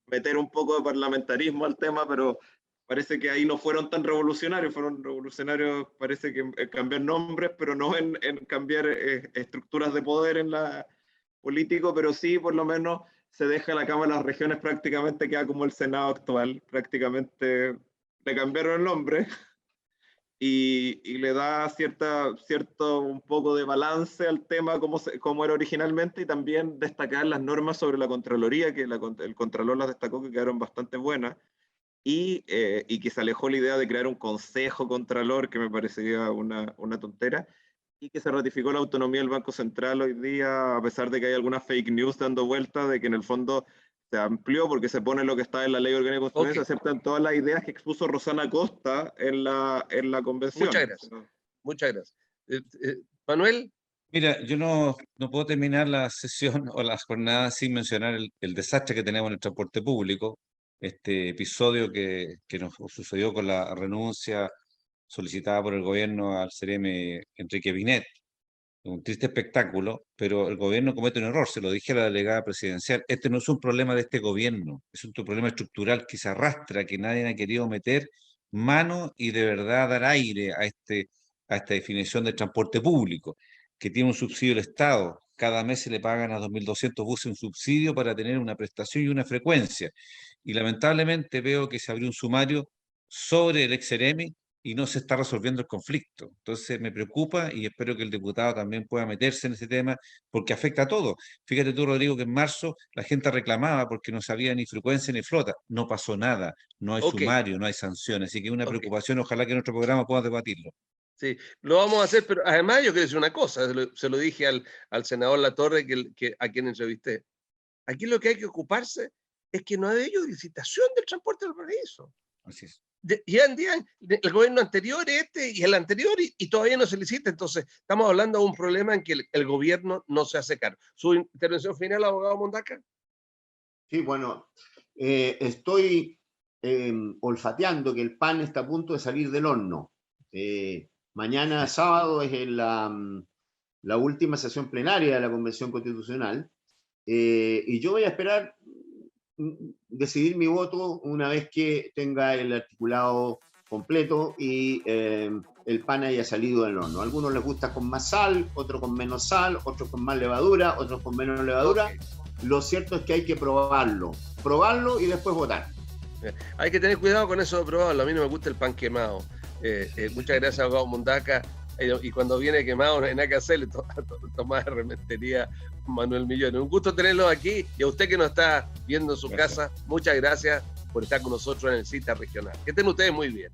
meter un poco de parlamentarismo al tema, pero parece que ahí no fueron tan revolucionarios, fueron revolucionarios, parece que en cambiar nombres, pero no en cambiar estructuras de poder en la político, pero sí por lo menos se deja la Cámara de las Regiones, prácticamente queda como el Senado actual, prácticamente le cambiaron el nombre y le da cierto un poco de balance al tema como era originalmente, y también destacar las normas sobre la Contraloría, que el Contralor las destacó que quedaron bastante buenas, y que se alejó la idea de crear un consejo Contralor, que me parecía una tontera, y que se ratificó la autonomía del Banco Central hoy día, a pesar de que hay algunas fake news dando vuelta de que en el fondo se amplió porque se pone lo que está en la Ley Orgánica Constitucional, se aceptan todas las ideas que expuso Rosana Costa en la convención. Muchas gracias. Muchas gracias. Manuel. Mira, yo no puedo terminar la sesión o la jornada sin mencionar el desastre que tenemos en el transporte público, este episodio que nos sucedió con la renuncia solicitada por el gobierno al CRM Enrique Binet. Un triste espectáculo, pero el gobierno comete un error, se lo dije a la delegada presidencial. Este no es un problema de este gobierno, es un problema estructural que se arrastra, que nadie ha querido meter mano y de verdad dar aire a esta definición de transporte público, que tiene un subsidio del Estado. Cada mes se le pagan a 2.200 buses un subsidio para tener una prestación y una frecuencia. Y lamentablemente veo que se abrió un sumario sobre el ex-CRM y no se está resolviendo el conflicto. Entonces me preocupa y espero que el diputado también pueda meterse en ese tema porque afecta a todo. Fíjate tú, Rodrigo, que en marzo la gente reclamaba porque no sabía ni frecuencia ni flota. No pasó nada, no hay Ok, sumario, no hay sanciones. Así que una ok. preocupación, ojalá que en nuestro programa pueda debatirlo. Sí, lo vamos a hacer, pero además yo quiero decir una cosa, se lo dije al senador Latorre a quien entrevisté. Aquí lo que hay que ocuparse es que no ha habido licitación del transporte del paraíso. Así es. El gobierno anterior, y el anterior, y todavía no se licita. Entonces, estamos hablando de un problema en que el gobierno no se hace cargo. ¿Su intervención final, abogado Mondaca? Sí, bueno, estoy olfateando que el pan está a punto de salir del horno. Mañana sábado es la última sesión plenaria de la Convención Constitucional y yo voy a esperar decidir mi voto una vez que tenga el articulado completo y el pan haya salido del horno. A algunos les gusta con más sal, otros con menos sal, otros con más levadura, otros con menos levadura. Okay. Lo cierto es que hay que probarlo y después votar. Hay que tener cuidado con eso de probarlo. A mí no me gusta el pan quemado. Muchas gracias, abogado Mondaca. Y cuando viene quemado no hay nada que hacerle. Tomás de Rementería, Manuel Millones. Un gusto tenerlo aquí. Y a usted que nos está viendo en su casa, muchas gracias por estar con nosotros en el Cita Regional. Que estén ustedes muy bien.